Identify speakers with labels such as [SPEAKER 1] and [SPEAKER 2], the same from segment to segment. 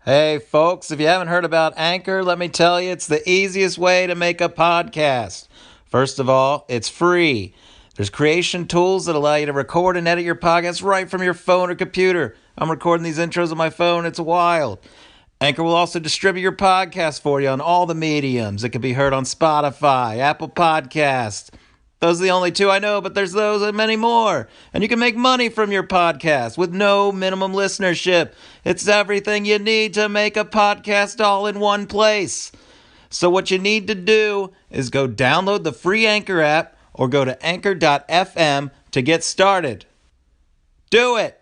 [SPEAKER 1] Hey, folks, if you haven't heard about Anchor, let me tell you, it's the easiest way to make a podcast. First of all, it's free. There's creation tools that allow you to record and edit your podcast right from your phone or computer. I'm recording these intros on my phone. It's wild. Anchor will also distribute your podcast for you on all the mediums. It can be heard on Spotify, Apple Podcasts. Those are the only two I know, but there's those and many more. And you can make money from your podcast with no minimum listenership. It's everything you need to make a podcast all in one place. So what you need to do is go download the free Anchor app or go to anchor.fm to get started. Do it!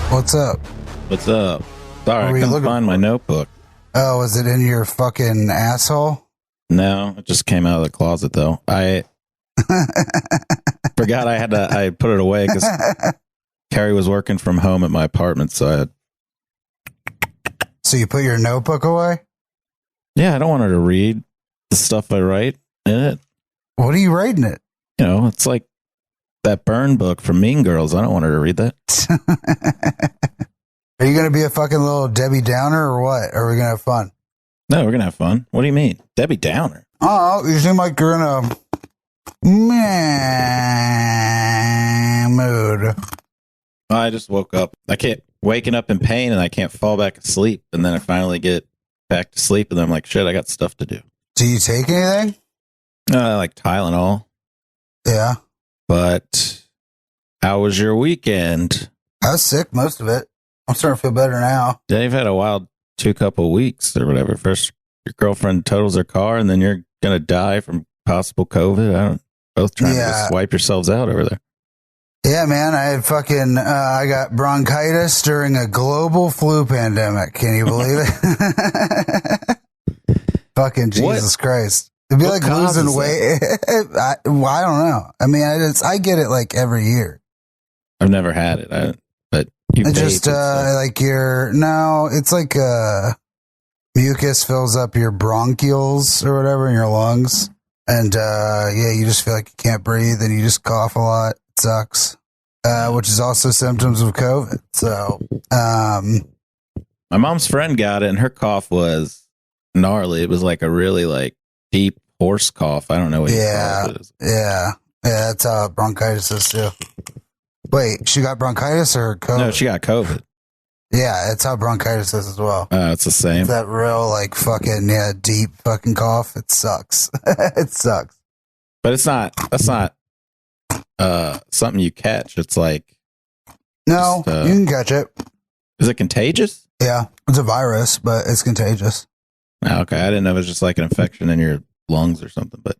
[SPEAKER 2] What's up?
[SPEAKER 3] What's up? Sorry, I couldn't find my notebook.
[SPEAKER 2] Oh, was it in your fucking asshole?
[SPEAKER 3] No, it just came out of the closet, though. I forgot I put it away because Carrie was working from home at my apartment, so
[SPEAKER 2] So you put your notebook away?
[SPEAKER 3] Yeah, I don't want her to read the stuff I write in it.
[SPEAKER 2] What are you writing it?
[SPEAKER 3] You know, it's like that burn book from Mean Girls. I don't want her to read that.
[SPEAKER 2] Are you going to be a fucking little Debbie Downer or what? Are we going to have fun?
[SPEAKER 3] No, we're going to have fun. What do you mean? Debbie Downer?
[SPEAKER 2] Oh, you seem like you're in a mood.
[SPEAKER 3] I just woke up. I can't waking up in pain and I can't fall back asleep. And then I finally get back to sleep and then I'm like, shit, I got stuff to do.
[SPEAKER 2] Do you take anything?
[SPEAKER 3] Like Tylenol.
[SPEAKER 2] Yeah.
[SPEAKER 3] But how was your weekend?
[SPEAKER 2] I was sick most of it. I'm starting to feel better now.
[SPEAKER 3] Yeah, you've had a wild couple weeks or whatever. First, your girlfriend totals her car, and then you're gonna die from possible COVID. Both trying to just wipe yourselves out over there.
[SPEAKER 2] Yeah, man. I had fucking I got bronchitis during a global flu pandemic. Can you believe it? Fucking Jesus Christ. It'd be like losing weight. I don't know. I mean, I get it like every year.
[SPEAKER 3] I've never had it. But you
[SPEAKER 2] just like it's like mucus fills up your bronchioles or whatever in your lungs, and you just feel like you can't breathe and you just cough a lot. It sucks, which is also symptoms of COVID. So,
[SPEAKER 3] my mom's friend got it, and her cough was gnarly. It was like a really like deep horse cough. I don't know what you call it.
[SPEAKER 2] Yeah, that's how bronchitis is too. Wait, she got bronchitis or COVID?
[SPEAKER 3] No, she got COVID.
[SPEAKER 2] Yeah, that's how bronchitis is as well.
[SPEAKER 3] It's the same.
[SPEAKER 2] It's that real like fucking deep fucking cough. It sucks. It sucks.
[SPEAKER 3] But that's not something you catch. It's like
[SPEAKER 2] no, you can catch it.
[SPEAKER 3] Is it contagious?
[SPEAKER 2] Yeah, it's a virus, but it's contagious.
[SPEAKER 3] Okay, I didn't know it was just like an infection in your lungs or something. But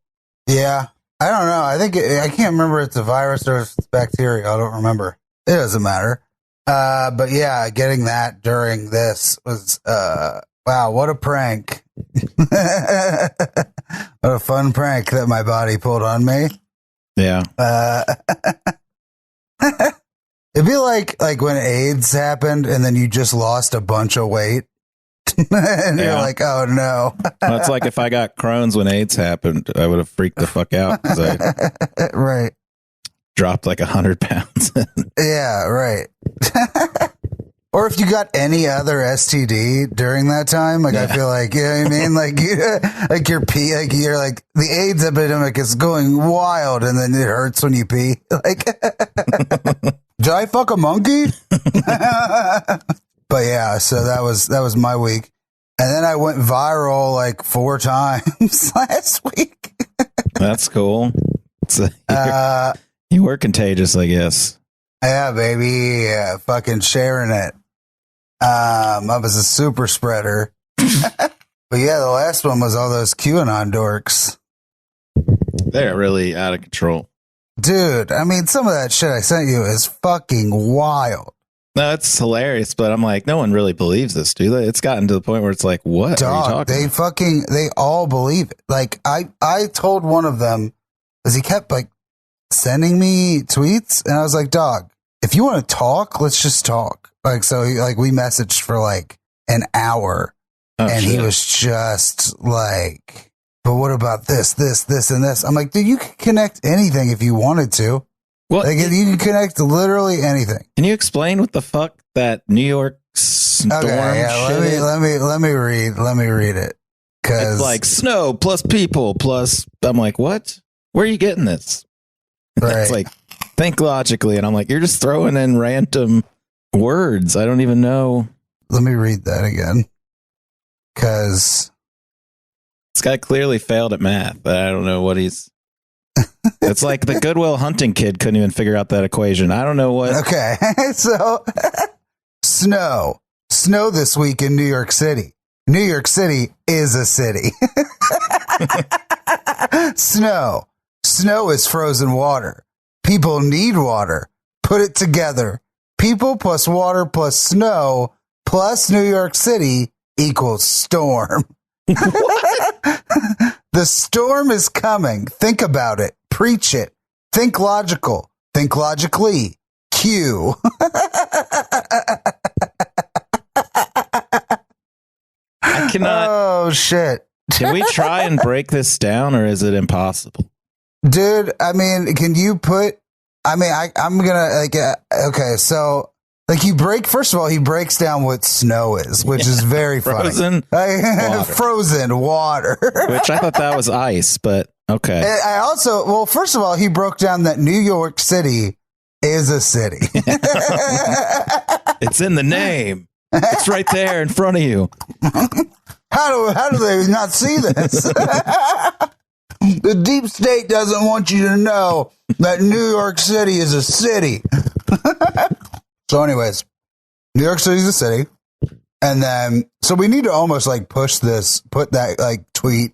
[SPEAKER 2] yeah, I don't know. I think I can't remember if it's a virus or if it's bacteria. I don't remember. It doesn't matter. But yeah, getting that during this was wow, what a prank. What a fun prank that my body pulled on me.
[SPEAKER 3] Yeah.
[SPEAKER 2] It'd be like when AIDS happened and then you just lost a bunch of weight. And you're like, oh no.
[SPEAKER 3] Well, it's like if I got Crohn's when AIDS happened, I would have freaked the fuck out because I
[SPEAKER 2] right.
[SPEAKER 3] dropped like 100 pounds.
[SPEAKER 2] Yeah, right. Or if you got any other STD during that time, like I feel like, you know what I mean? Like you're like the AIDS epidemic is going wild and then it hurts when you pee. Like, did I fuck a monkey? But yeah, so that was my week. And then I went viral like 4 times last week.
[SPEAKER 3] That's cool. So you were contagious, I guess.
[SPEAKER 2] Yeah, baby. Yeah, fucking sharing it. I was a super spreader. But yeah, the last one was all those QAnon dorks.
[SPEAKER 3] They're really out of control.
[SPEAKER 2] Dude, I mean, some of that shit I sent you is fucking wild.
[SPEAKER 3] No, it's hilarious, but I'm like, no one really believes this, do they? It's gotten to the point where it's like, what are you talking about?
[SPEAKER 2] They all believe it. Like I told one of them, because he kept like sending me tweets, and I was like, dog, if you want to talk, let's just talk. Like, so we messaged for like an hour, and he was just like, but what about this, and this? I'm like, dude, you could connect anything if you wanted to. Well, like, you can connect literally anything.
[SPEAKER 3] Can you explain what the fuck that New York storm shit is?
[SPEAKER 2] Let me read it. Cause
[SPEAKER 3] it's like snow plus people plus. I'm like, what? Where are you getting this?
[SPEAKER 2] Right.
[SPEAKER 3] It's like, think logically, and I'm like, you're just throwing in random words. I don't even know.
[SPEAKER 2] Let me read that again, because
[SPEAKER 3] this guy clearly failed at math. But I don't know what he's. It's like the Goodwill Hunting kid couldn't even figure out that equation. I don't know what.
[SPEAKER 2] Okay, so snow this week in New York City. New York City is a city. Snow is frozen water. People need water. Put it together. People plus water plus snow plus New York City equals storm. The storm is coming. Think about it. Preach it. Think logical. Think logically. Q.
[SPEAKER 3] I cannot.
[SPEAKER 2] Oh, shit.
[SPEAKER 3] Can we try and break this down, or is it impossible?
[SPEAKER 2] Dude, I mean, can you put... I mean, I'm going to... like. Okay, so... Like, he breaks down what snow is, which is very funny.
[SPEAKER 3] Frozen water.
[SPEAKER 2] Frozen water.
[SPEAKER 3] Which I thought that was ice, but okay.
[SPEAKER 2] I also, well, first of all, he broke down that New York City is a city.
[SPEAKER 3] It's in the name. It's right there in front of you.
[SPEAKER 2] How do they not see this? The deep state doesn't want you to know that New York City is a city. So anyways, New York City is a city. And then, so we need to almost like put that like tweet.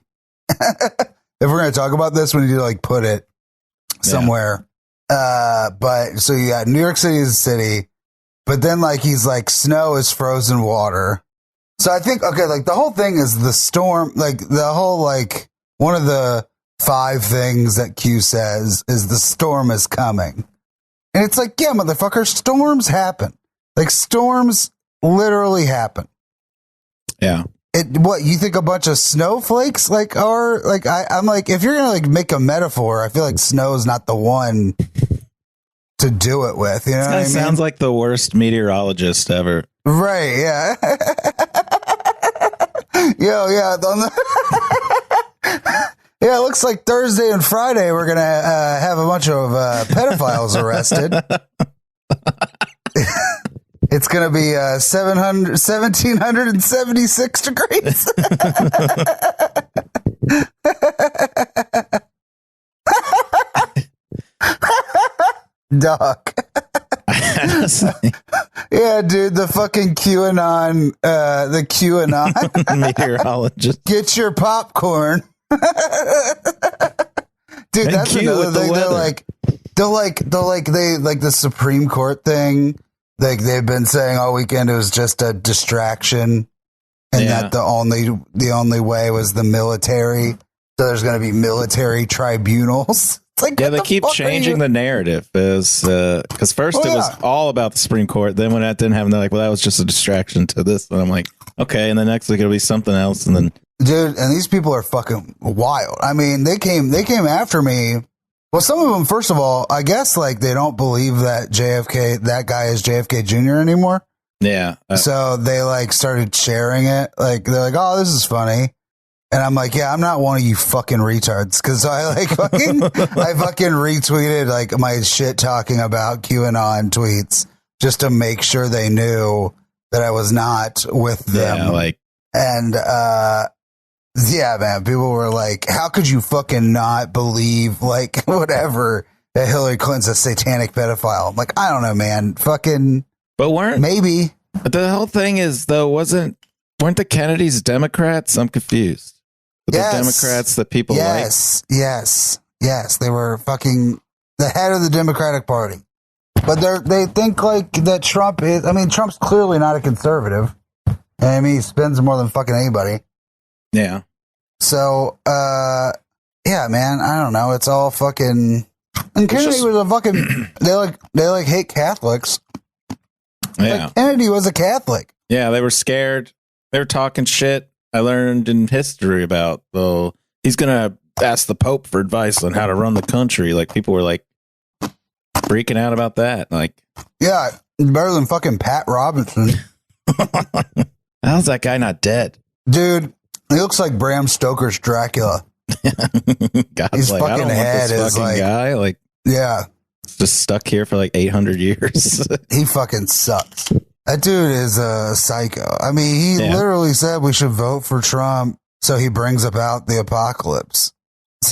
[SPEAKER 2] If we're going to talk about this, we need to like put it somewhere. Yeah. But so yeah, New York City is a city, but then like, he's like, snow is frozen water. So I think, okay, like the whole thing is the storm, like the whole, like one of the 5 things that Q says is the storm is coming. And it's like, yeah, motherfucker, storms happen. Like, storms literally happen.
[SPEAKER 3] Yeah.
[SPEAKER 2] What, you think a bunch of snowflakes, like, are, like, I'm like, if you're going to, like, make a metaphor, I feel like snow is not the one to do it with, you know what I mean?
[SPEAKER 3] Sounds like the worst meteorologist ever.
[SPEAKER 2] Right, yeah. Yeah. Yeah, it looks like Thursday and Friday we're going to have a bunch of pedophiles arrested. It's going to be 1,776 degrees. Doc. Yeah, dude, the fucking QAnon,
[SPEAKER 3] meteorologist.
[SPEAKER 2] Get your popcorn. Dude, that's another thing. The Supreme Court thing. Like, they've been saying all weekend it was just a distraction, and that the only way was the military. So there's going to be military tribunals. It's like,
[SPEAKER 3] yeah, they keep changing the narrative because first it was all about the Supreme Court. Then when that didn't happen, they're like, well, that was just a distraction to this. And I'm like, okay. And the next week it'll be something else. And then,
[SPEAKER 2] dude, and these people are fucking wild. I mean, they came after me. Well, some of them, first of all, I guess like they don't believe that that guy is JFK Jr. anymore.
[SPEAKER 3] Yeah.
[SPEAKER 2] So they like started sharing it. Like, they're like, oh, this is funny. And I'm like, yeah, I'm not one of you fucking retards. Cause I fucking retweeted like my shit talking about QAnon tweets just to make sure they knew that I was not with them.
[SPEAKER 3] Yeah, like,
[SPEAKER 2] and, yeah, man, people were like, how could you fucking not believe like whatever that Hillary Clinton's a satanic pedophile? I'm like, I don't know, man. Fucking,
[SPEAKER 3] but
[SPEAKER 2] maybe.
[SPEAKER 3] But the whole thing is though, weren't the Kennedys Democrats? I'm confused. The Democrats that people like?
[SPEAKER 2] Yes. They were fucking the head of the Democratic Party. But they think like that Trump is. I mean, Trump's clearly not a conservative. I mean, he spends more than fucking anybody.
[SPEAKER 3] Yeah.
[SPEAKER 2] So, yeah, man, I don't know. It's all fucking. And Kennedy was a fucking. They hate Catholics.
[SPEAKER 3] Yeah.
[SPEAKER 2] Like, Kennedy was a Catholic.
[SPEAKER 3] Yeah, they were scared. They were talking shit. I learned in history about, he's going to ask the Pope for advice on how to run the country. Like, people were like freaking out about that. Like,
[SPEAKER 2] yeah, better than fucking Pat Robinson.
[SPEAKER 3] how's that guy not dead?
[SPEAKER 2] Dude, he looks like Bram Stoker's Dracula.
[SPEAKER 3] God's
[SPEAKER 2] His
[SPEAKER 3] like, I don't
[SPEAKER 2] fucking
[SPEAKER 3] want
[SPEAKER 2] head
[SPEAKER 3] this
[SPEAKER 2] is
[SPEAKER 3] fucking
[SPEAKER 2] like,
[SPEAKER 3] guy. Like,
[SPEAKER 2] yeah,
[SPEAKER 3] just stuck here for like 800 years.
[SPEAKER 2] he fucking sucks. That dude is a psycho. I mean, he literally said we should vote for Trump so he brings about the apocalypse.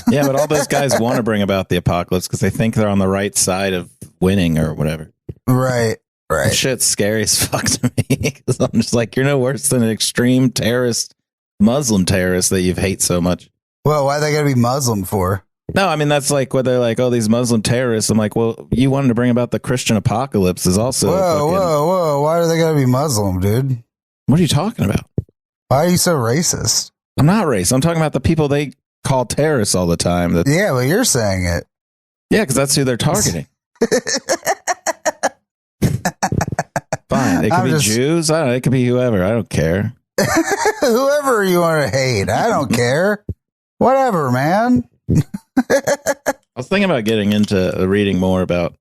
[SPEAKER 3] Yeah, but all those guys want to bring about the apocalypse because they think they're on the right side of winning or whatever.
[SPEAKER 2] Right.
[SPEAKER 3] That shit's scary as fuck to me because I'm just like, you're no worse than an extreme terrorist, Muslim terrorist that you hate so much.
[SPEAKER 2] Well, why they gotta be Muslim for?
[SPEAKER 3] No, I mean, that's like what they're like, oh, these Muslim terrorists. I'm like, well, you wanted to bring about the Christian apocalypse is also.
[SPEAKER 2] Whoa. Why do they gotta be Muslim, dude?
[SPEAKER 3] What are you talking about?
[SPEAKER 2] Why are you so racist?
[SPEAKER 3] I'm not racist. I'm talking about the people they call terrorists all the time.
[SPEAKER 2] Yeah, but you're saying it.
[SPEAKER 3] Yeah, because that's who they're targeting. Fine. It could be Jews. I don't know. It could be whoever. I don't care.
[SPEAKER 2] Whoever you want to hate. I don't care. Whatever, man.
[SPEAKER 3] I was thinking about getting into reading more about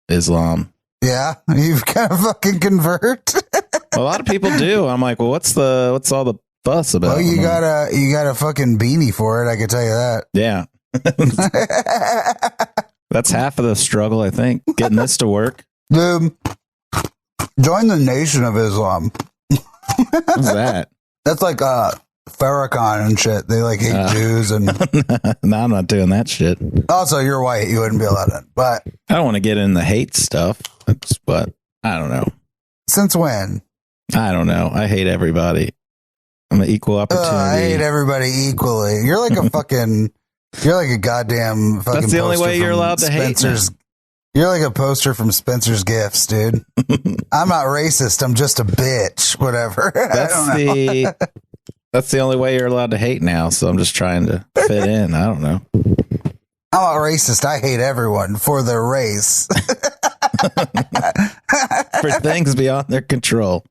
[SPEAKER 3] Islam.
[SPEAKER 2] Yeah, you've kind of fucking convert.
[SPEAKER 3] A lot of people do. I'm like, well, what's all the fuss about?
[SPEAKER 2] Well, you got a fucking beanie for it. I can tell you that.
[SPEAKER 3] Yeah, that's half of the struggle. I think getting this to work.
[SPEAKER 2] Dude, join the Nation of Islam.
[SPEAKER 3] What's that?
[SPEAKER 2] That's like Farrakhan and shit. They like hate Jews and.
[SPEAKER 3] No, I'm not doing that shit.
[SPEAKER 2] Also, you're white. You wouldn't be allowed to. But
[SPEAKER 3] I don't want to get in the hate stuff. But I don't know.
[SPEAKER 2] Since when?
[SPEAKER 3] I don't know. I hate everybody. I'm an equal opportunity.
[SPEAKER 2] I hate everybody equally. You're like a fucking. You're like a goddamn fucking.
[SPEAKER 3] That's the only way you're allowed to hate.
[SPEAKER 2] You're like a poster from Spencer's Gifts, dude. I'm not racist. I'm just a bitch. Whatever.
[SPEAKER 3] That's the only way you're allowed to hate now. So I'm just trying to fit in. I don't know.
[SPEAKER 2] I'm not racist. I hate everyone for their race.
[SPEAKER 3] For things beyond their control.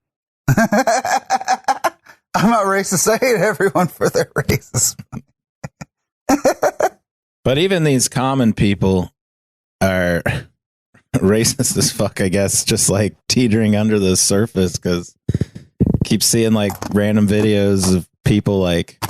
[SPEAKER 2] I'm not racist. I hate everyone for their race.
[SPEAKER 3] But even these common people are racist as fuck, I guess, just like teetering under the surface because keep seeing like random videos of people like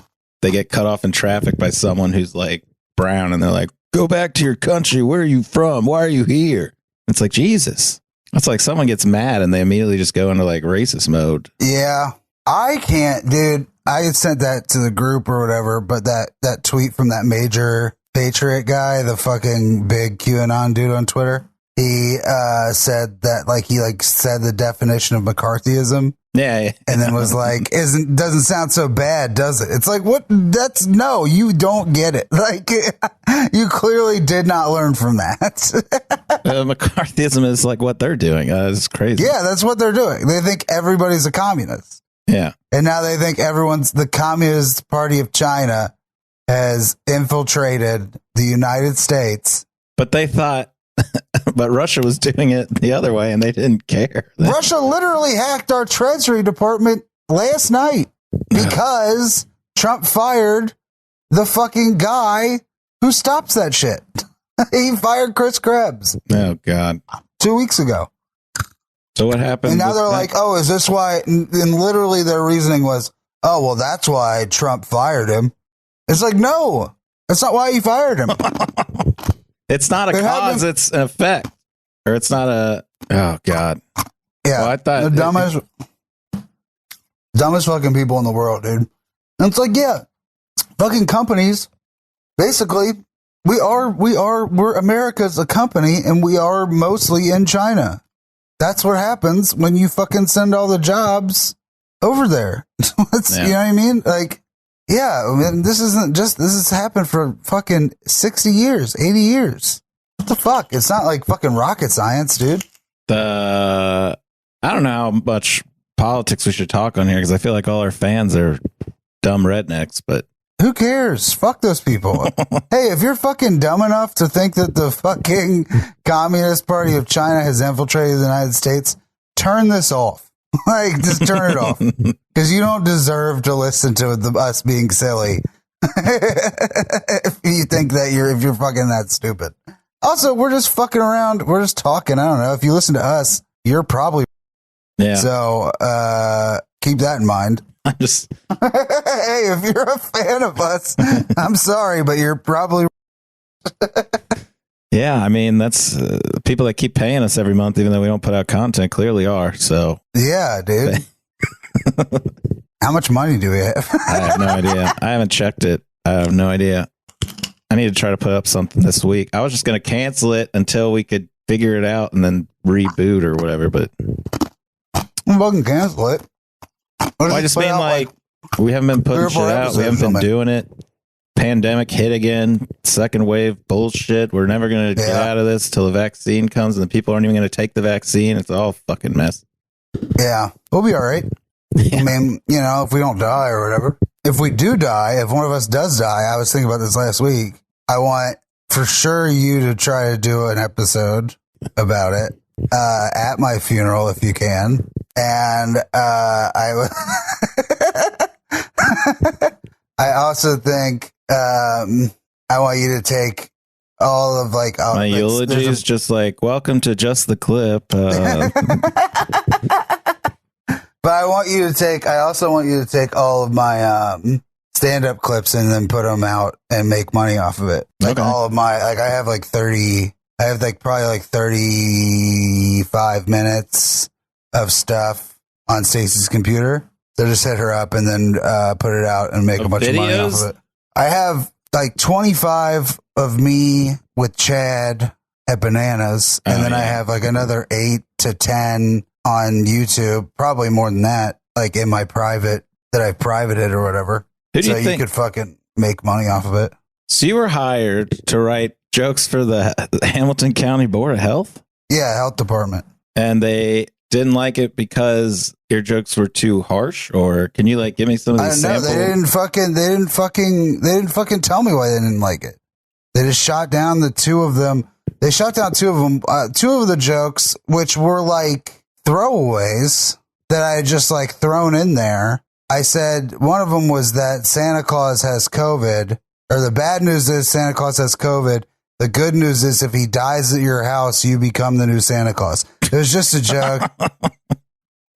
[SPEAKER 3] they get cut off in traffic by someone who's like brown and they're like, go back to your country. Where are you from? Why are you here? It's like, Jesus. It's like someone gets mad and they immediately just go into like racist mode.
[SPEAKER 2] Yeah. I can't, dude. I had sent that to the group or whatever, but that tweet from that major Patriot guy, the fucking big QAnon dude on Twitter, he said that like he like said the definition of McCarthyism.
[SPEAKER 3] Yeah.
[SPEAKER 2] And then was like, doesn't sound so bad, does it? It's like, what? No, you don't get it. Like, you clearly did not learn from that.
[SPEAKER 3] McCarthyism is like what they're doing. It's crazy.
[SPEAKER 2] Yeah, that's what they're doing. They think everybody's a communist.
[SPEAKER 3] Yeah.
[SPEAKER 2] And now they think the Communist Party of China has infiltrated the United States.
[SPEAKER 3] But they thought, but Russia was doing it the other way and they didn't care.
[SPEAKER 2] Russia literally hacked our Treasury Department last night because Trump fired the fucking guy who stops that shit. He fired Chris Krebs.
[SPEAKER 3] Oh, God. 2
[SPEAKER 2] weeks ago.
[SPEAKER 3] So what happened?
[SPEAKER 2] And now they're like, oh, is this why? And literally their reasoning was, oh, well, that's why Trump fired him. It's like, no, that's not why he fired him.
[SPEAKER 3] It's not a cause, it's an effect. Or it's not a, oh, God.
[SPEAKER 2] Yeah.
[SPEAKER 3] Well, I thought
[SPEAKER 2] the dumbest fucking people in the world, dude. And it's like, yeah, fucking companies, basically, we're America's a company and we are mostly in China. That's what happens when you fucking send all the jobs over there. You know what I mean? Like, yeah, I mean, this has happened for fucking 60 years, 80 years. the fuck? It's not like fucking rocket science, dude.
[SPEAKER 3] I don't know how much politics we should talk on here because I feel like all our fans are dumb rednecks, but
[SPEAKER 2] who cares? Fuck those people. Hey, if you're fucking dumb enough to think that the fucking Communist Party of China has infiltrated the United States, turn this off. Like, just turn it off. Because you don't deserve to listen to us being silly. If you think that if you're fucking that stupid. Also, we're just fucking around. We're just talking. I don't know. If you listen to us, you're probably.
[SPEAKER 3] Yeah.
[SPEAKER 2] So, keep that in mind.
[SPEAKER 3] I just.
[SPEAKER 2] Hey, if you're a fan of us, I'm sorry, but you're probably.
[SPEAKER 3] Yeah, I mean, that's people that keep paying us every month, even though we don't put out content, clearly are. So.
[SPEAKER 2] Yeah, dude. How much money do we have?
[SPEAKER 3] I have no idea. I haven't checked it. I have no idea. I need to try to put up something this week. I was just going to cancel it until we could figure it out and then reboot or whatever, but
[SPEAKER 2] fucking cancel it.
[SPEAKER 3] Well, I just mean like we haven't been putting shit out. We haven't been doing it. Pandemic hit again. Second wave bullshit. We're never going to get out of this till the vaccine comes and the people aren't even going to take the vaccine. It's all fucking mess.
[SPEAKER 2] Yeah, we'll be all right. I mean, you know, if we don't die or whatever. If we do die, if one of us does die, I was thinking about this last week. I want for sure you to try to do an episode about it at my funeral if you can. And I also think I want you to take all of like
[SPEAKER 3] my eulogy is just like welcome to Just the Clip.
[SPEAKER 2] But I also want you to take all of my stand-up clips and then put them out and make money off of it. Like all of my, like I have probably 35 minutes of stuff on Stacey's computer. So just hit her up and then put it out and make a bunch of money off of it. I have like 25 of me with Chad at Bananas. And then I have like another 8 to 10 on YouTube, probably more than that, like in my private that I've privated or whatever. So you could fucking make money off of it.
[SPEAKER 3] So you were hired to write jokes for the Hamilton County Board of Health?
[SPEAKER 2] Yeah, health department.
[SPEAKER 3] And they didn't like it because your jokes were too harsh, or can you like give me some of these samples?
[SPEAKER 2] They didn't fucking tell me why they didn't like it. They just shot down the two of them. They shot down two of them, two of the jokes, which were like throwaways that I had just like thrown in there. I said one of them was that Santa Claus has COVID, or the bad news is Santa Claus has COVID. The good news is if he dies at your house, you become the new Santa Claus. It was just a joke.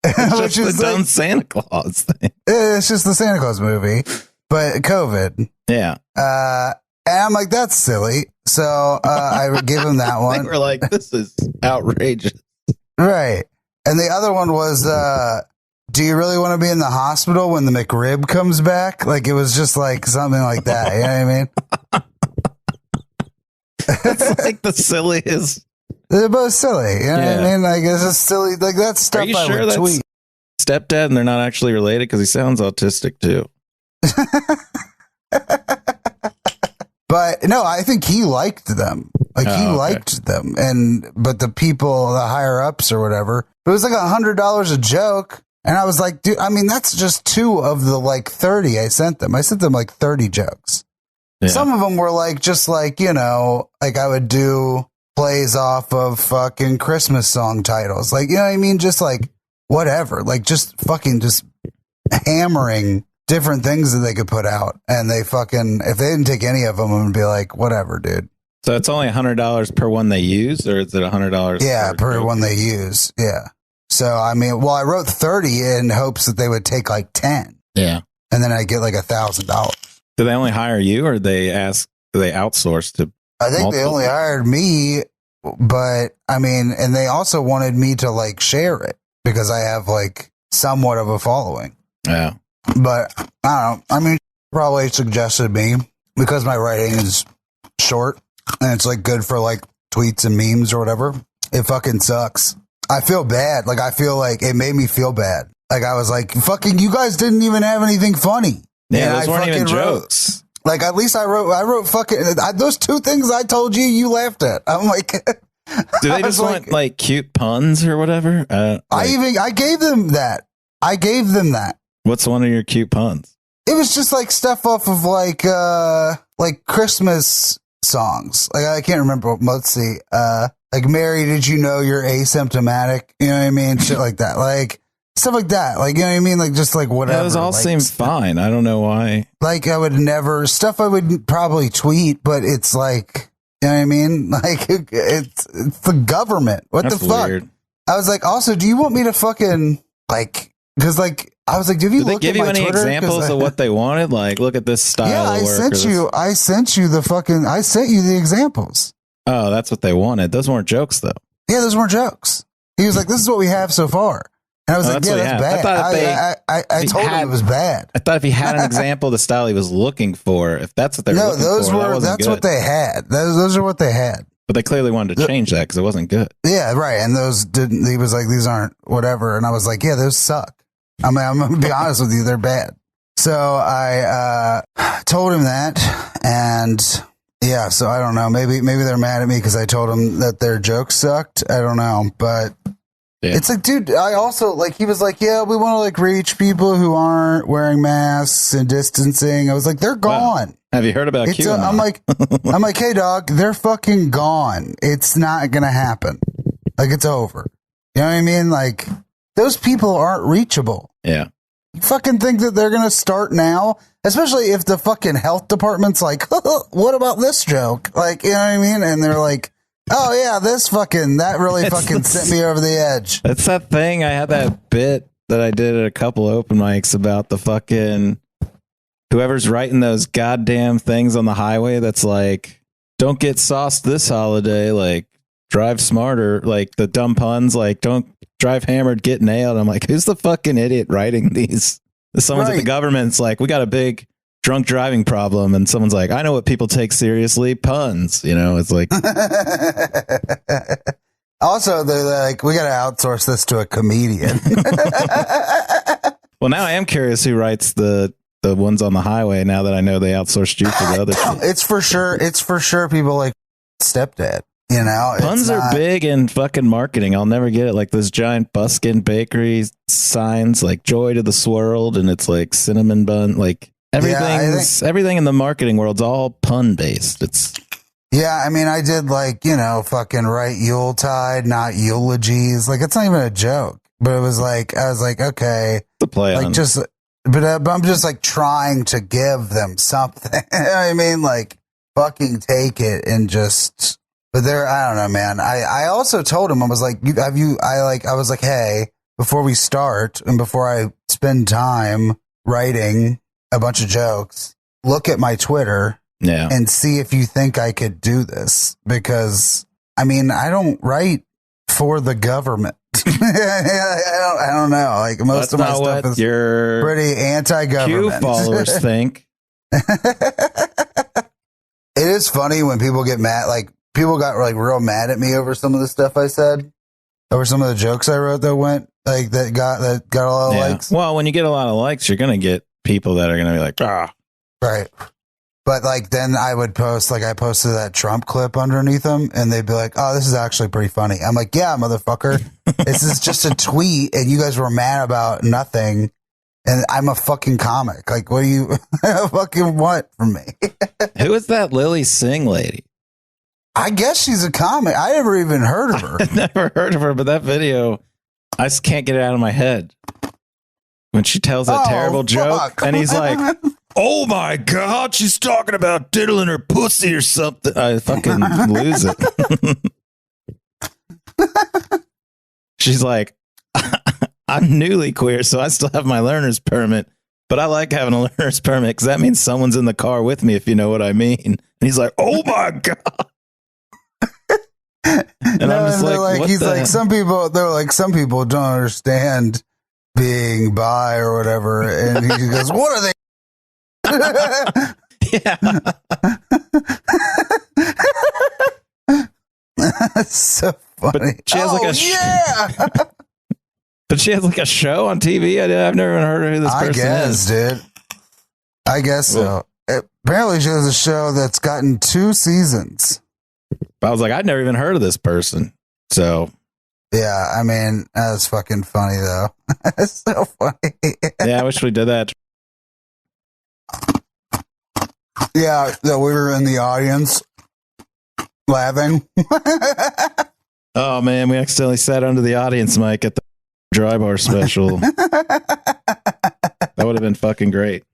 [SPEAKER 3] It's just the dumb Santa Claus thing.
[SPEAKER 2] It's just the Santa Claus movie, but COVID.
[SPEAKER 3] Yeah.
[SPEAKER 2] And I'm like, that's silly. So I would give him that one.
[SPEAKER 3] They were like, this is outrageous.
[SPEAKER 2] Right. And the other one was, do you really want to be in the hospital when the McRib comes back? Like, it was just like something like that. You know what I mean?
[SPEAKER 3] It's like the silliest.
[SPEAKER 2] They're both silly. You know what I mean? Like, it's just silly. Like, that's stuff I would tweet.
[SPEAKER 3] Stepdad and they're not actually related because he sounds autistic too.
[SPEAKER 2] But no, I think he liked them. Like he liked them. But the people, the higher ups or whatever, it was like $100 a joke. And I was like, dude, I mean, that's just 2 of the like 30 I sent them. I sent them like 30 jokes. Yeah. Some of them were like, just like, you know, like I would do plays off of fucking Christmas song titles. Like, you know what I mean? Just like whatever, like just fucking just hammering different things that they could put out. And they fucking, if they didn't take any of them, I'd be like, whatever, dude.
[SPEAKER 3] So it's only $100 per one they use, or is it $100?
[SPEAKER 2] Yeah, per one they use. Yeah. So, I mean, well, I wrote 30 in hopes that they would take like 10.
[SPEAKER 3] Yeah.
[SPEAKER 2] And then I get like $1,000.
[SPEAKER 3] Do they only hire you, or do they outsource to?
[SPEAKER 2] I think they only hired me, but I mean, and they also wanted me to like share it because I have like somewhat of a following.
[SPEAKER 3] Yeah.
[SPEAKER 2] But I don't know. I mean, probably suggested me because my writing is short and it's like good for like tweets and memes or whatever. It fucking sucks. I feel bad. Like, I feel like it made me feel bad. Like, I was like, fucking, you guys didn't even have anything funny.
[SPEAKER 3] Yeah, those weren't even jokes.
[SPEAKER 2] Like, at least I wrote fucking, those two things I told you, you laughed at. I'm like,
[SPEAKER 3] do they just want like cute puns or whatever?
[SPEAKER 2] I gave them that.
[SPEAKER 3] What's one of your cute puns?
[SPEAKER 2] It was just like stuff off of like Christmas songs. Like, I can't remember. Let's see. Like, Mary, did you know you're asymptomatic? You know what I mean? Shit like that. Like, stuff like that. Like, you know what I mean? Like, just like whatever.
[SPEAKER 3] Yeah, those all
[SPEAKER 2] like,
[SPEAKER 3] seem fine. I don't know why.
[SPEAKER 2] Like, I would probably tweet, but it's like, you know what I mean? Like, it's the government. What
[SPEAKER 3] That's
[SPEAKER 2] the fuck?
[SPEAKER 3] weird.
[SPEAKER 2] I was like, also, do you want me to fucking, like, because, like, I was like, did you
[SPEAKER 3] Did they
[SPEAKER 2] look
[SPEAKER 3] give
[SPEAKER 2] at
[SPEAKER 3] you
[SPEAKER 2] my
[SPEAKER 3] any
[SPEAKER 2] Twitter?
[SPEAKER 3] examples of what they wanted? Like, look at this style
[SPEAKER 2] Yeah,
[SPEAKER 3] of work.
[SPEAKER 2] I sent you the examples.
[SPEAKER 3] Oh, that's what they wanted. Those weren't jokes, though.
[SPEAKER 2] Yeah, those weren't jokes. He was like, this is what we have so far. And I was like, yeah, that's bad. I told him it was bad.
[SPEAKER 3] I thought if he had an example of the style he was looking for, if that's what they were looking for,
[SPEAKER 2] that's what they had. Those are what they had.
[SPEAKER 3] But they clearly wanted to change that because it wasn't good.
[SPEAKER 2] Yeah, right. And those didn't, he was like, these aren't whatever. And I was like, yeah, those suck. I mean, I'm going to be honest with you, they're bad. So I told him that. And yeah, so I don't know. Maybe they're mad at me because I told them that their jokes sucked. I don't know. But yeah. It's like, dude, I also, like, he was like, yeah, we want to, like, reach people who aren't wearing masks and distancing. I was like, they're gone.
[SPEAKER 3] Wow. Have you heard about QAnon?
[SPEAKER 2] I'm like, hey, dog, they're fucking gone. It's not going to happen. Like, it's over. You know what I mean? Like, those people aren't reachable.
[SPEAKER 3] Yeah.
[SPEAKER 2] You fucking think that they're going to start now? Especially if the fucking health department's like, what about this joke? Like, you know what I mean? And they're like, oh, yeah, that really fucking sent me over the edge.
[SPEAKER 3] That's that thing. I had that bit that I did at a couple open mics about the fucking whoever's writing those goddamn things on the highway that's like, don't get sauced this holiday, like, drive smarter, like the dumb puns, like, don't drive hammered, get nailed. I'm like, who's the fucking idiot writing these? Someone's at the government's like, we got a big drunk driving problem, and someone's like, I know what people take seriously, puns. You know, it's like.
[SPEAKER 2] Also, they're like, we got to outsource this to a comedian.
[SPEAKER 3] Well, now I am curious who writes the ones on the highway. Now that I know they outsourced you for the other shit.
[SPEAKER 2] It's for sure people like Stepdad. You know,
[SPEAKER 3] puns are big in fucking marketing. I'll never get it. Like those giant Buskin bakery signs, like "Joy to the Swirled," and it's like cinnamon bun. Like everything in the marketing world's all pun based.
[SPEAKER 2] Yeah, I mean, I did like, you know, fucking write Yuletide, not eulogies. Like, it's not even a joke, but it was like, I was like, okay,
[SPEAKER 3] the play
[SPEAKER 2] like
[SPEAKER 3] on.
[SPEAKER 2] but I'm just like trying to give them something. You know what I mean, like, fucking take it and just. But I don't know, man. I also told him, I was like, I was like, hey, before we start and before I spend time writing a bunch of jokes, look at my Twitter and see if you think I could do this. Because, I mean, I don't write for the government. I don't know. Like, most of my stuff is pretty anti-government.
[SPEAKER 3] Q followers think.
[SPEAKER 2] It is funny when people get mad, like, people got like real mad at me over some of the stuff I said, over some of the jokes I wrote that went like that got a lot of likes.
[SPEAKER 3] Well, when you get a lot of likes, you're gonna get people that are gonna be like,
[SPEAKER 2] right. But like then I would post, like I posted that Trump clip underneath them, and they'd be like, "Oh, this is actually pretty funny." I'm like, "Yeah, motherfucker, this is just a tweet, and you guys were mad about nothing." And I'm a fucking comic. Like, what do you fucking want from me?
[SPEAKER 3] Who is that Lily Singh lady?
[SPEAKER 2] I guess she's a comic. I never even heard of her.
[SPEAKER 3] I've never heard of her, but that video, I just can't get it out of my head. When she tells that terrible joke, and he's like, oh my God, she's talking about diddling her pussy or something. I fucking lose it. She's like, I'm newly queer, so I still have my learner's permit, but I like having a learner's permit because that means someone's in the car with me, if you know what I mean. And he's like, oh my God. And I'm just like,
[SPEAKER 2] he's like, some people don't understand being bi or whatever. And he goes, what are they?
[SPEAKER 3] Yeah.
[SPEAKER 2] That's so funny.
[SPEAKER 3] But she has but she has like a show on TV. I've never even heard of who this person is.
[SPEAKER 2] Dude. I guess so. apparently she has a show that's gotten 2 seasons.
[SPEAKER 3] I was like, I'd never even heard of this person. So
[SPEAKER 2] Yeah, I mean, that's fucking funny though. It's so funny.
[SPEAKER 3] yeah, I wish we did that.
[SPEAKER 2] Yeah, that we were in the audience laughing.
[SPEAKER 3] Oh man, we accidentally sat under the audience mic at the dry bar special. That would have been fucking great.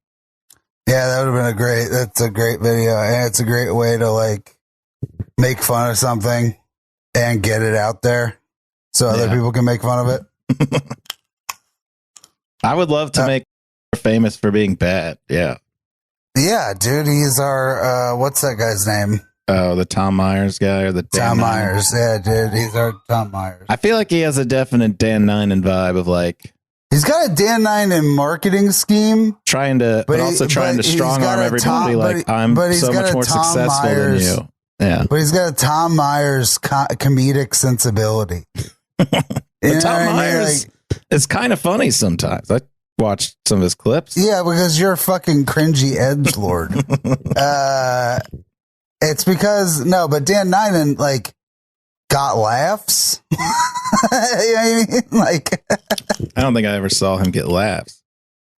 [SPEAKER 2] Yeah, that would have been that's a great video. And it's a great way to like make fun of something and get it out there so other people can make fun of it.
[SPEAKER 3] I would love to make her famous for being bad. Yeah.
[SPEAKER 2] Yeah, dude, he's our, what's that guy's name?
[SPEAKER 3] Oh, the Tom Myers guy or the
[SPEAKER 2] Tom Myers. Yeah, dude, he's our Tom Myers.
[SPEAKER 3] I feel like he has a definite Dan Ninen vibe of like,
[SPEAKER 2] he's got a Dan Ninen marketing scheme,
[SPEAKER 3] trying to, but also trying to strong arm everybody. I'm so much more successful than you. Yeah,
[SPEAKER 2] but he's got a Tom Myers comedic sensibility.
[SPEAKER 3] But Tom Myers is kind of funny sometimes. I watched some of his clips.
[SPEAKER 2] Yeah, because you're a fucking cringy edgelord. It's because but Dan Ninen like got laughs. You know what I mean? Like,
[SPEAKER 3] I don't think I ever saw him get laughs.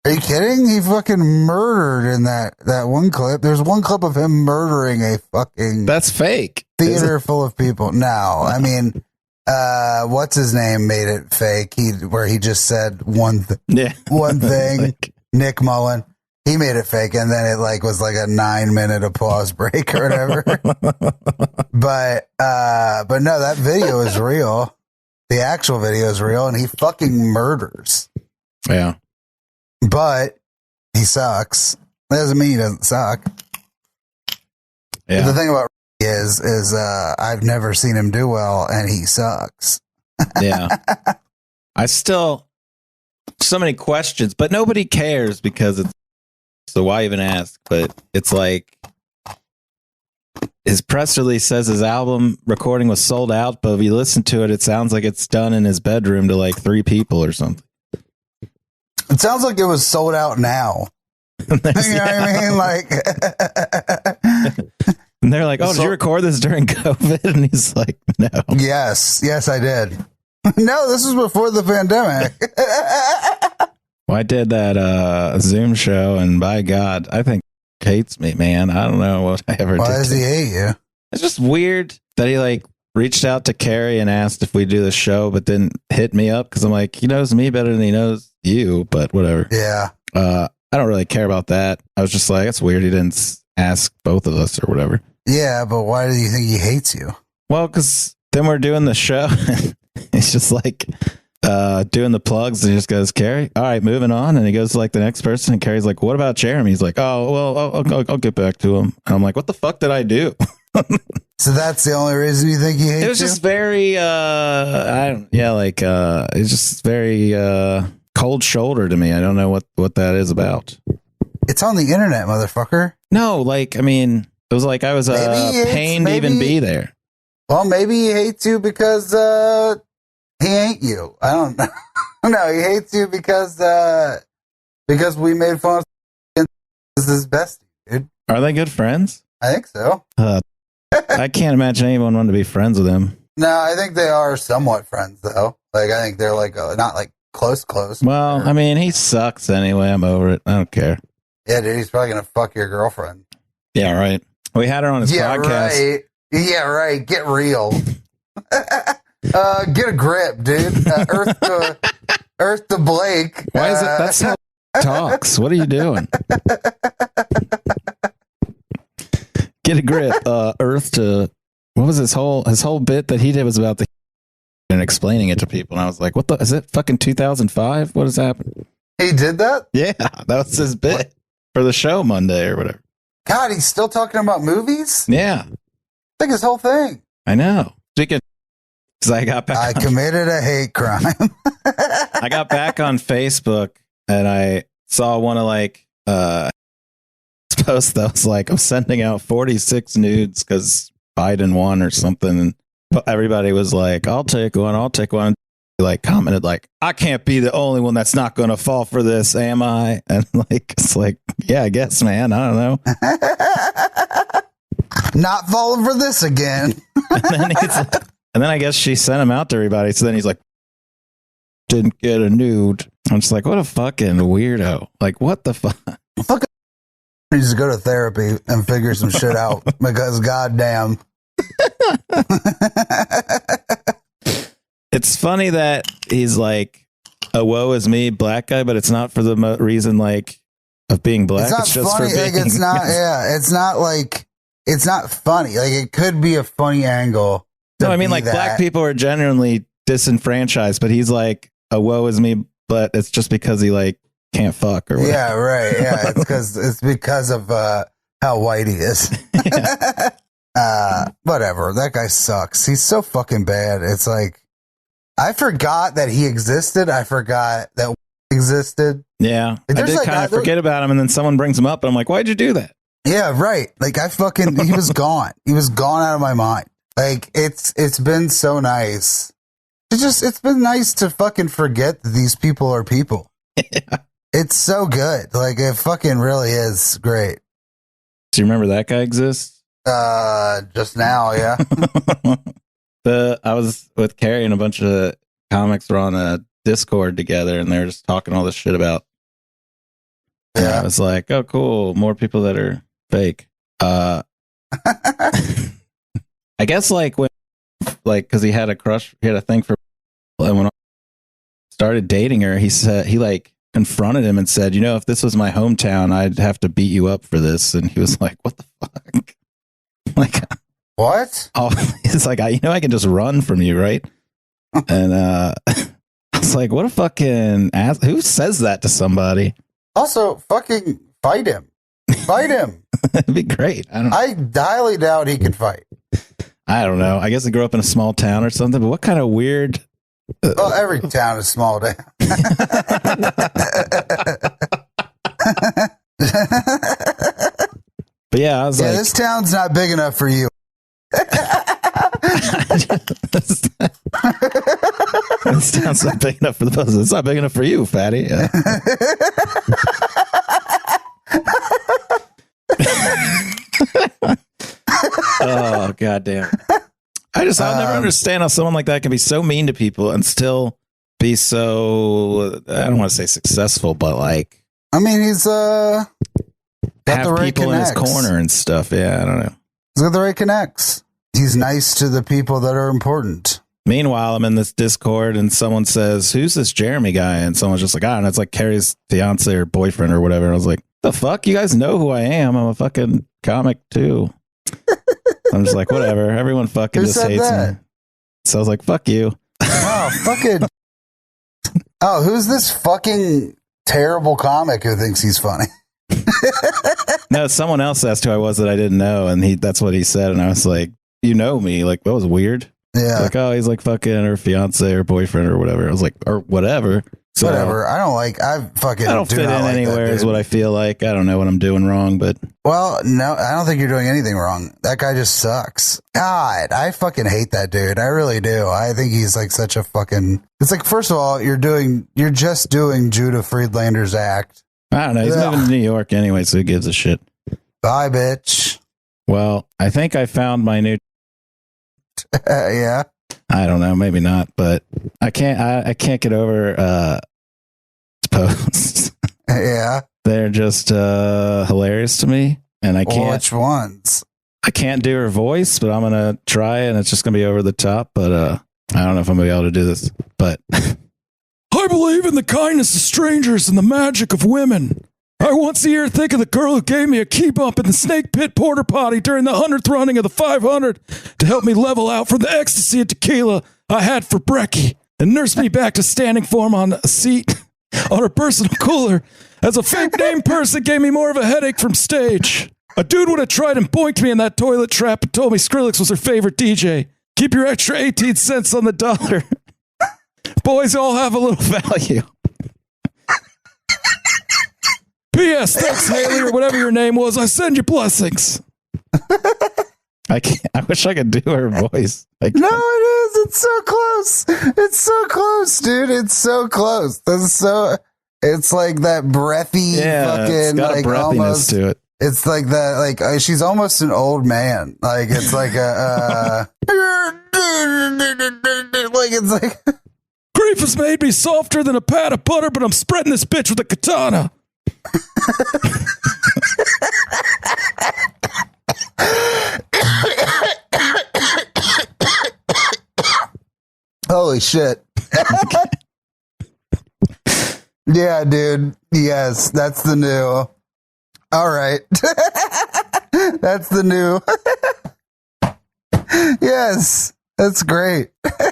[SPEAKER 2] Are you kidding? He fucking murdered in that one clip. There's one clip of him murdering a fucking
[SPEAKER 3] that's fake
[SPEAKER 2] theater full of people. No, I mean, what's his name made it fake? Where he just said one thing. Like, Nick Mullen. He made it fake, and then it like was like a 9-minute applause break or whatever. but no, that video is real. The actual video is real, and he fucking murders.
[SPEAKER 3] Yeah.
[SPEAKER 2] But he sucks. That doesn't mean he doesn't suck.
[SPEAKER 3] Yeah.
[SPEAKER 2] But the thing about is I've never seen him do well, and he sucks.
[SPEAKER 3] Yeah. I still so many questions, but nobody cares because it's so why even ask? But it's like his press release says his album recording was sold out, but if you listen to it, it sounds like it's done in his bedroom to like 3 people or something.
[SPEAKER 2] It sounds like it was sold out now. You know what I mean? Like,
[SPEAKER 3] and they're like, "Oh, did you record this during COVID?" And he's like, "No."
[SPEAKER 2] Yes, I did. No, this was before the pandemic.
[SPEAKER 3] Well, I did that Zoom show, and by God, I think he hates me, man. I don't know what I ever did.
[SPEAKER 2] Why does he hate you?
[SPEAKER 3] It's just weird that he like reached out to Carrie and asked if we do the show, but then hit me up because I'm like, he knows me better than he knows you, but whatever.
[SPEAKER 2] Yeah.
[SPEAKER 3] I don't really care about that. I was just like, it's weird he didn't ask both of us or whatever.
[SPEAKER 2] Yeah, but why do you think he hates you?
[SPEAKER 3] Well, because then we're doing the show. It's just like doing the plugs, and he just goes, Carrie, all right, moving on. And he goes to like the next person, and Carrie's like, what about Jeremy? He's like, oh, well, I'll get back to him. And I'm like, what the fuck did I do?
[SPEAKER 2] So that's the only reason you think he hates you?
[SPEAKER 3] It was just very, it's just very cold shoulder to me. I don't know what that is about.
[SPEAKER 2] It's on the internet, motherfucker.
[SPEAKER 3] No, like, I mean, it was like I was pained to even be there.
[SPEAKER 2] Well, maybe he hates you because he ain't you. I don't know. No, he hates you because we made fun of his bestie, dude.
[SPEAKER 3] Are they good friends?
[SPEAKER 2] I think so.
[SPEAKER 3] I can't imagine anyone wanting to be friends with him.
[SPEAKER 2] No, I think they are somewhat friends, though. Like, I think they're like not like close.
[SPEAKER 3] Well, I mean, he sucks anyway. I'm over it. I don't care.
[SPEAKER 2] Yeah, dude, he's probably gonna fuck your girlfriend.
[SPEAKER 3] Yeah, right. We had her on his podcast.
[SPEAKER 2] Right. Yeah, right. Get real. Get a grip, dude. Earth to Blake.
[SPEAKER 3] Why is it? That's how he talks. What are you doing? Get a grip. Earth to. What was his whole bit that he did was about the and explaining it to people, and I was like, "What the? Is it fucking 2005? What has happened?"
[SPEAKER 2] He did that?
[SPEAKER 3] Yeah, that was his bit for the show Monday or whatever.
[SPEAKER 2] God, he's still talking about movies?
[SPEAKER 3] Yeah.
[SPEAKER 2] Like his whole thing.
[SPEAKER 3] I know. Because I got back.
[SPEAKER 2] I committed a hate crime.
[SPEAKER 3] I got back on Facebook and I saw one of like posts that was like, I'm sending out 46 nudes because Biden won or something. And everybody was like, I'll take one. like commented like, I can't be the only one that's not going to fall for this, am I? And like, it's like, yeah, I guess, man. I don't know.
[SPEAKER 2] Not falling for this again.
[SPEAKER 3] And then I guess she sent him out to everybody. So then he's like, didn't get a nude. I'm just like, what a fucking weirdo. Like, what the fuck?
[SPEAKER 2] Fuck. Needs to go to therapy and figure some shit out because goddamn.
[SPEAKER 3] It's funny that he's like a woe is me black guy, but it's not for the reason like of being black.
[SPEAKER 2] It's
[SPEAKER 3] just
[SPEAKER 2] funny.
[SPEAKER 3] for being.
[SPEAKER 2] Like, it's not. Yeah, it's not like it's not funny. Like it could be a funny angle.
[SPEAKER 3] No, I mean like black people are genuinely disenfranchised, but he's like a woe is me, but it's just because he like can't fuck or whatever.
[SPEAKER 2] Yeah, right. Yeah, it's because of how white he is. Whatever. That guy sucks. He's so fucking bad. It's like I forgot that he existed. I forgot that existed.
[SPEAKER 3] Yeah, I did
[SPEAKER 2] like,
[SPEAKER 3] kind of forget about him, and then someone brings him up, and I'm like, why'd you do that?
[SPEAKER 2] Yeah, right. Like he was gone. He was gone out of my mind. Like it's been so nice. It's been nice to fucking forget that these people are people.
[SPEAKER 3] Yeah.
[SPEAKER 2] It's so good. Like it fucking really is great.
[SPEAKER 3] Do you remember that guy exists?
[SPEAKER 2] Just now, yeah.
[SPEAKER 3] I was with Carrie and a bunch of comics were on a Discord together, and they were just talking all this shit about. Yeah, I was like, oh, cool, more people that are fake. I guess like when, like, because he had a crush, he had a thing for, and when I started dating her, he said he like confronted him and said, you know, if this was my hometown, I'd have to beat you up for this. And he was like, what the fuck? Like,
[SPEAKER 2] what?
[SPEAKER 3] Oh, he's like, I can just run from you, right? And I was like, what a fucking ass. Who says that to somebody?
[SPEAKER 2] Also, fucking fight him. Fight him.
[SPEAKER 3] It'd be great.
[SPEAKER 2] I highly doubt he could fight.
[SPEAKER 3] I don't know. I guess he grew up in a small town or something, but what kind of weird.
[SPEAKER 2] Well, every town is small town.
[SPEAKER 3] But yeah, I was like,
[SPEAKER 2] this town's not big enough for you.
[SPEAKER 3] This town's not big enough for the buzz. It's not big enough for you, fatty. Yeah. Oh, goddamn. I'll never understand how someone like that can be so mean to people and still be so, I don't want to say successful, but like,
[SPEAKER 2] I mean, he's got
[SPEAKER 3] have
[SPEAKER 2] the right
[SPEAKER 3] people
[SPEAKER 2] connects.
[SPEAKER 3] in his corner and stuff. Yeah, I don't know.
[SPEAKER 2] He's got the right connects. He's nice to the people that are important.
[SPEAKER 3] Meanwhile, I'm in this Discord and someone says, who's this Jeremy guy? And someone's just like, I don't know, it's like Carrie's fiance or boyfriend or whatever. And I was like, the fuck? You guys know who I am. I'm a fucking comic too. I'm just like, whatever. Everyone fucking just hates me. So I was like, fuck you.
[SPEAKER 2] Oh, fucking. Oh, who's this fucking terrible comic who thinks he's funny?
[SPEAKER 3] No, someone else asked who I was that I didn't know. And that's what he said. And I was like, you know me. Like, that was weird.
[SPEAKER 2] Yeah.
[SPEAKER 3] Like, oh, he's like fucking her fiance or boyfriend or whatever. I was like, or whatever. So,
[SPEAKER 2] whatever. I don't
[SPEAKER 3] fit in anywhere is what I feel like. I don't know what I'm doing wrong, but.
[SPEAKER 2] Well, no, I don't think you're doing anything wrong. That guy just sucks. God, I fucking hate that dude. I really do. I think he's like such a fucking. It's like, first of all, you're just doing Judah Friedlander's act.
[SPEAKER 3] I don't know. He's moving to New York anyway, so who gives a shit?
[SPEAKER 2] Bye, bitch.
[SPEAKER 3] Well, I think I found my new.
[SPEAKER 2] Yeah.
[SPEAKER 3] I don't know, maybe not, but I can't get over posts.
[SPEAKER 2] Yeah.
[SPEAKER 3] They're just hilarious to me, and I can't.
[SPEAKER 2] Which ones?
[SPEAKER 3] I can't do her voice, but I'm gonna try, and it's just gonna be over the top. But I don't know if I'm gonna be able to do this. But I believe in the kindness of strangers and the magic of women. I once a year think of the girl who gave me a key bump in the snake pit porta potty during the 100th running of the 500 to help me level out from the ecstasy of tequila I had for brekkie and nursed me back to standing form on a seat on her personal cooler as a fake name person gave me more of a headache from stage. A dude would have tried and boinked me in that toilet trap and told me Skrillex was her favorite DJ. Keep your extra 18 cents on the dollar. Boys all have a little value. P.S. Thanks, Haley, or whatever your name was. I send you blessings. I can't. I wish I could do her voice.
[SPEAKER 2] No, it is. It's so close. It's so close, dude. It's so close. It's like that breathy fucking
[SPEAKER 3] it's got
[SPEAKER 2] like
[SPEAKER 3] a breathiness
[SPEAKER 2] almost
[SPEAKER 3] to it.
[SPEAKER 2] It's like that, like she's almost an old man. Like it's like a like it's like
[SPEAKER 3] Grief has made me softer than a pat of butter, but I'm spreading this bitch with a katana.
[SPEAKER 2] holy shit. Yeah, dude. Yes, that's the new. All right. That's the new. Yes, that's great. I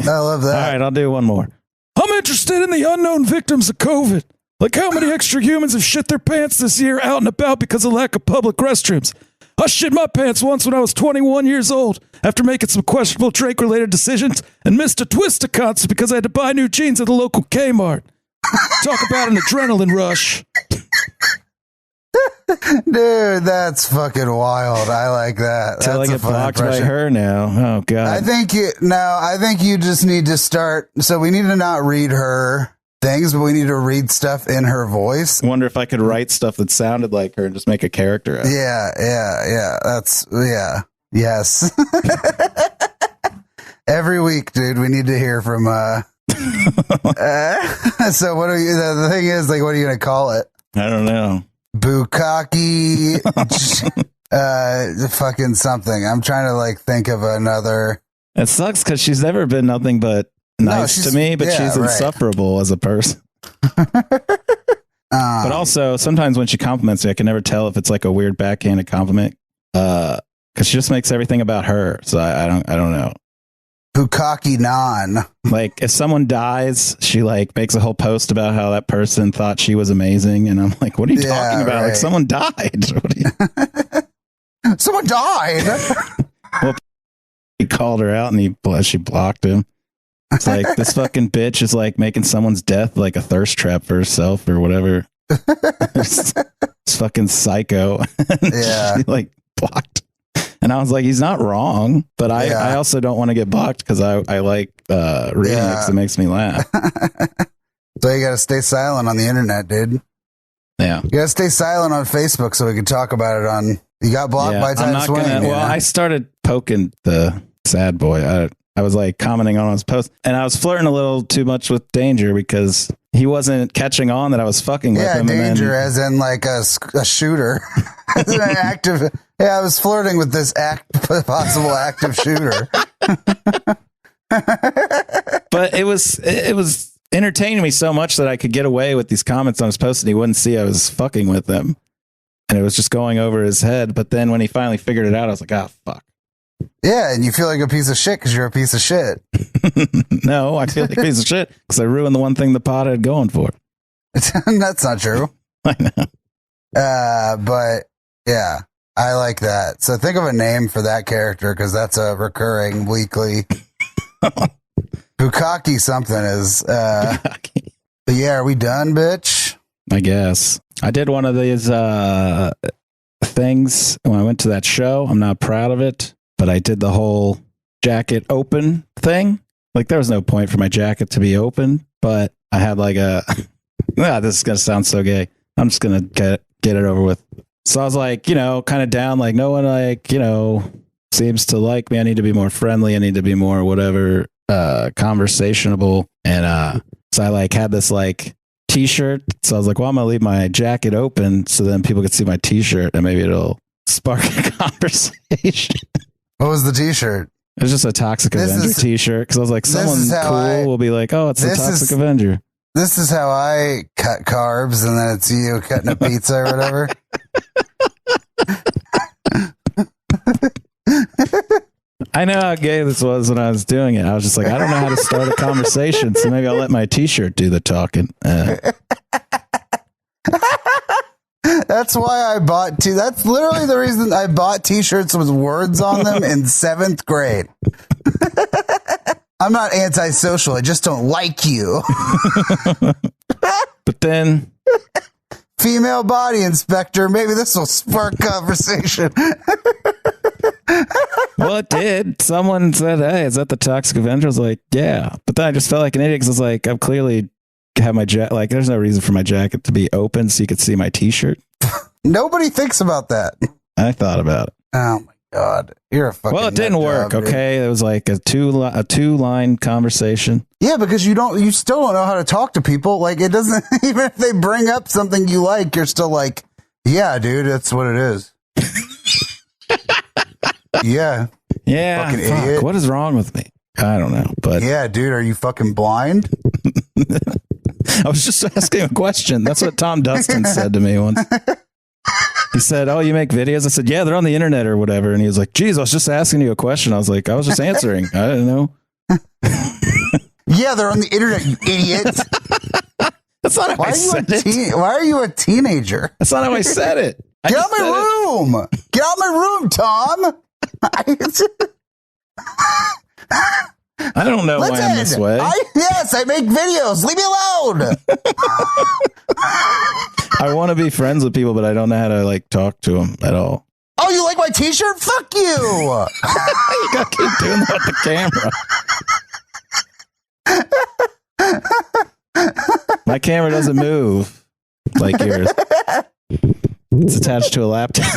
[SPEAKER 2] love that.
[SPEAKER 3] All right, I'll do one more. I'm interested in the unknown victims of COVID. Like how many extra humans have shit their pants this year out and about because of lack of public restrooms? I shit my pants once when I was 21 years old after making some questionable Drake-related decisions and missed a Twista concert because I had to buy new jeans at the local Kmart. Talk about an adrenaline rush.
[SPEAKER 2] Dude, that's fucking wild. I like that.
[SPEAKER 3] Till I
[SPEAKER 2] That's
[SPEAKER 3] get blocked by her now. Oh, God.
[SPEAKER 2] I think you just need to start. So we need to not read her things, but we need to read stuff in her voice.
[SPEAKER 3] I wonder if I could write stuff that sounded like her and just make a character out of it.
[SPEAKER 2] Yeah. Yes. Every week, dude, we need to hear from, so what are you, the thing is, like, what are you going to call it?
[SPEAKER 3] I don't know.
[SPEAKER 2] Bukkake, fucking something. I'm trying to like think of another.
[SPEAKER 3] It sucks because she's never been nothing but nice to me, but she's insufferable as a person. But also, sometimes when she compliments me, I can never tell if it's like a weird backhanded compliment because she just makes everything about her. So I don't know.
[SPEAKER 2] Bukkake non.
[SPEAKER 3] Like if someone dies, she like makes a whole post about how that person thought she was amazing, and I'm like, what are you talking about?
[SPEAKER 2] Right.
[SPEAKER 3] Like someone died.
[SPEAKER 2] Someone died.
[SPEAKER 3] Well, he called her out and she blocked him. It's like this fucking bitch is like making someone's death like a thirst trap for herself or whatever. It's fucking psycho.
[SPEAKER 2] Yeah.
[SPEAKER 3] She like blocked. And I was like, he's not wrong, but I also don't want to get blocked because I like reading it because it makes me laugh.
[SPEAKER 2] So you got to stay silent on the internet, dude.
[SPEAKER 3] Yeah.
[SPEAKER 2] You got to stay silent on Facebook so we can talk about it on. You got blocked by Ty Swain.
[SPEAKER 3] I started poking the sad boy. I was like commenting on his post, and I was flirting a little too much with Danger because he wasn't catching on that I was fucking with him.
[SPEAKER 2] Yeah, Danger as in like a shooter. As an active. Yeah, I was flirting with this possible active shooter.
[SPEAKER 3] But it was entertaining me so much that I could get away with these comments on his post and he wouldn't see I was fucking with him. And it was just going over his head. But then when he finally figured it out, I was like, fuck. Yeah,
[SPEAKER 2] and you feel like a piece of shit because you're a piece of shit.
[SPEAKER 3] No, I feel like a piece of shit because I ruined the one thing the pod had going for it.
[SPEAKER 2] That's not true.
[SPEAKER 3] I know.
[SPEAKER 2] But yeah, I like that. So think of a name for that character because that's a recurring weekly. Bukkake something is. But yeah, are we done, bitch?
[SPEAKER 3] I guess. I did one of these things when I went to that show. I'm not proud of it, but I did the whole jacket open thing. Like there was no point for my jacket to be open, but I had like a, this is going to sound so gay. I'm just going to get it over with. So I was like, kind of down, like no one like, seems to like me. I need to be more friendly. I need to be more whatever, conversationable. And, so I like had this like t-shirt. So I was like, well, I'm going to leave my jacket open so then people can see my t-shirt and maybe it'll spark a conversation.
[SPEAKER 2] What was the t-shirt?
[SPEAKER 3] It was just a Toxic Avenger t-shirt. Cause I was like, someone cool will be like, oh, it's the Toxic Avenger.
[SPEAKER 2] This is how I cut carbs, and then it's you cutting a pizza or whatever.
[SPEAKER 3] I know how gay this was when I was doing it. I was just like, I don't know how to start a conversation, so maybe I'll let my t-shirt do the talking.
[SPEAKER 2] That's why I bought That's literally the reason I bought t-shirts with words on them in 7th grade. I'm not antisocial. I just don't like you.
[SPEAKER 3] But then...
[SPEAKER 2] Female body inspector. Maybe this will spark conversation.
[SPEAKER 3] Well, it did. Someone said, "Hey, is that the Toxic Avenger?" I was like, "Yeah," but then I just felt like an idiot because I was like, "I've clearly have my jacket. Like, there's no reason for my jacket to be open so you could see my T-shirt."
[SPEAKER 2] Nobody thinks about that.
[SPEAKER 3] I thought about it.
[SPEAKER 2] Oh my god, you're a fucking.
[SPEAKER 3] Well, it didn't work.
[SPEAKER 2] Job,
[SPEAKER 3] okay, it was like a two-line conversation.
[SPEAKER 2] Yeah, because you still don't know how to talk to people. Like, it doesn't, even if they bring up something you like, you're still like, yeah, dude, that's what it is. Yeah.
[SPEAKER 3] Yeah.
[SPEAKER 2] Fucking idiot.
[SPEAKER 3] What is wrong with me? I don't know, but
[SPEAKER 2] yeah, dude, are you fucking blind?
[SPEAKER 3] I was just asking a question. That's what Tom Dustin said to me once. He said, "Oh, you make videos?" I said, "Yeah, they're on the internet or whatever." And he was like, "Geez, I was just asking you a question." I was like, "I was just answering. I didn't know."
[SPEAKER 2] Yeah, they're on the internet, you idiot.
[SPEAKER 3] That's not how I said it.
[SPEAKER 2] Why are you a teenager?
[SPEAKER 3] That's not how I said it.
[SPEAKER 2] Get out my room. Get out my room, Tom.
[SPEAKER 3] I don't know why I'm this way.
[SPEAKER 2] Yes, I make videos. Leave me alone.
[SPEAKER 3] I want to be friends with people, but I don't know how to like talk to them at all.
[SPEAKER 2] Oh, you like my T-shirt? Fuck you.
[SPEAKER 3] You gotta keep doing that with the camera. My camera doesn't move like yours. It's attached to a laptop.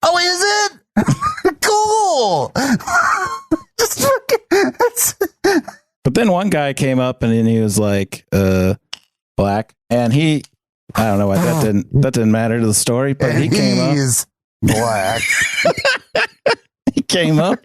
[SPEAKER 2] Oh, is it? Cool. Just
[SPEAKER 3] But then one guy came up and then he was like black, and I don't know why that didn't matter to the story, but he came up.
[SPEAKER 2] He's black.
[SPEAKER 3] He came up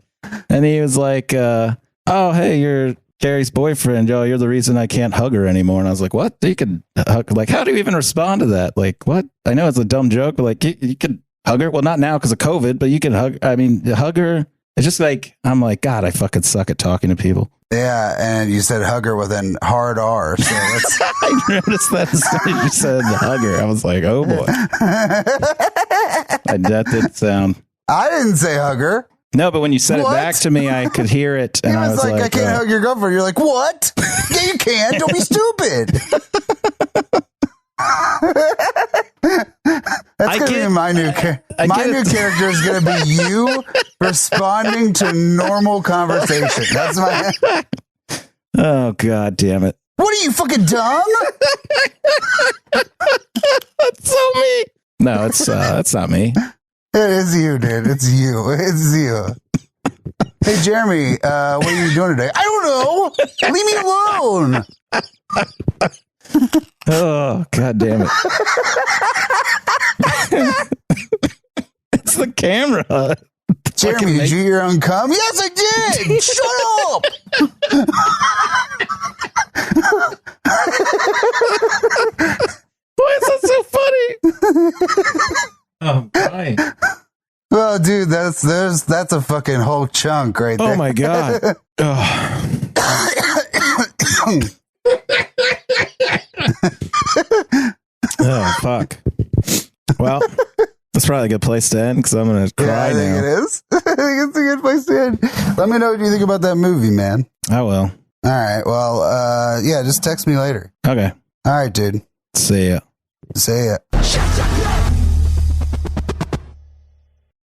[SPEAKER 3] and he was like, "Oh, hey, you're Carrie's boyfriend. Oh, you're the reason I can't hug her anymore." And I was like, "What? You could hug?" Like, how do you even respond to that? Like, what? I know it's a dumb joke, but like, you could hug her. Well, not now because of COVID, but you can hug. I mean, hug her. It's just like, I'm like, God, I fucking suck at talking to people.
[SPEAKER 2] Yeah, and you said hugger with an hard R. So that's...
[SPEAKER 3] I noticed that as soon as you said hugger. I was like, oh boy. That did sound.
[SPEAKER 2] I didn't say hugger.
[SPEAKER 3] No, but when you said
[SPEAKER 2] What?
[SPEAKER 3] it back to me, I could hear it. And
[SPEAKER 2] I was like, I can't hug your girlfriend. You're like, what? Yeah, you can. Don't be stupid. That's going to be my new character. My new character is going to be you responding to normal conversation. That's my...
[SPEAKER 3] Oh, God damn it.
[SPEAKER 2] What are you, fucking dumb?
[SPEAKER 3] That's so me. No, that's not me.
[SPEAKER 2] It is you, dude. It's you. It's you. Hey, Jeremy, what are you doing today? I don't know. Leave me alone.
[SPEAKER 3] Oh, God damn it. It's the camera.
[SPEAKER 2] Jeremy, did you eat your own cum? Yes, I did. Shut up.
[SPEAKER 3] Why is that so funny? Oh, I'm crying.
[SPEAKER 2] Well, dude, that's a fucking whole chunk right there.
[SPEAKER 3] Oh, my God. Oh, fuck. Well, that's probably a good place to end because I'm going to cry now.
[SPEAKER 2] I think it is. I think it's a good place to end. Let me know what you think about that movie, man.
[SPEAKER 3] I will.
[SPEAKER 2] All right. Well, yeah, just text me later.
[SPEAKER 3] Okay.
[SPEAKER 2] All right, dude.
[SPEAKER 3] See ya.
[SPEAKER 2] See ya.
[SPEAKER 4] Shut up,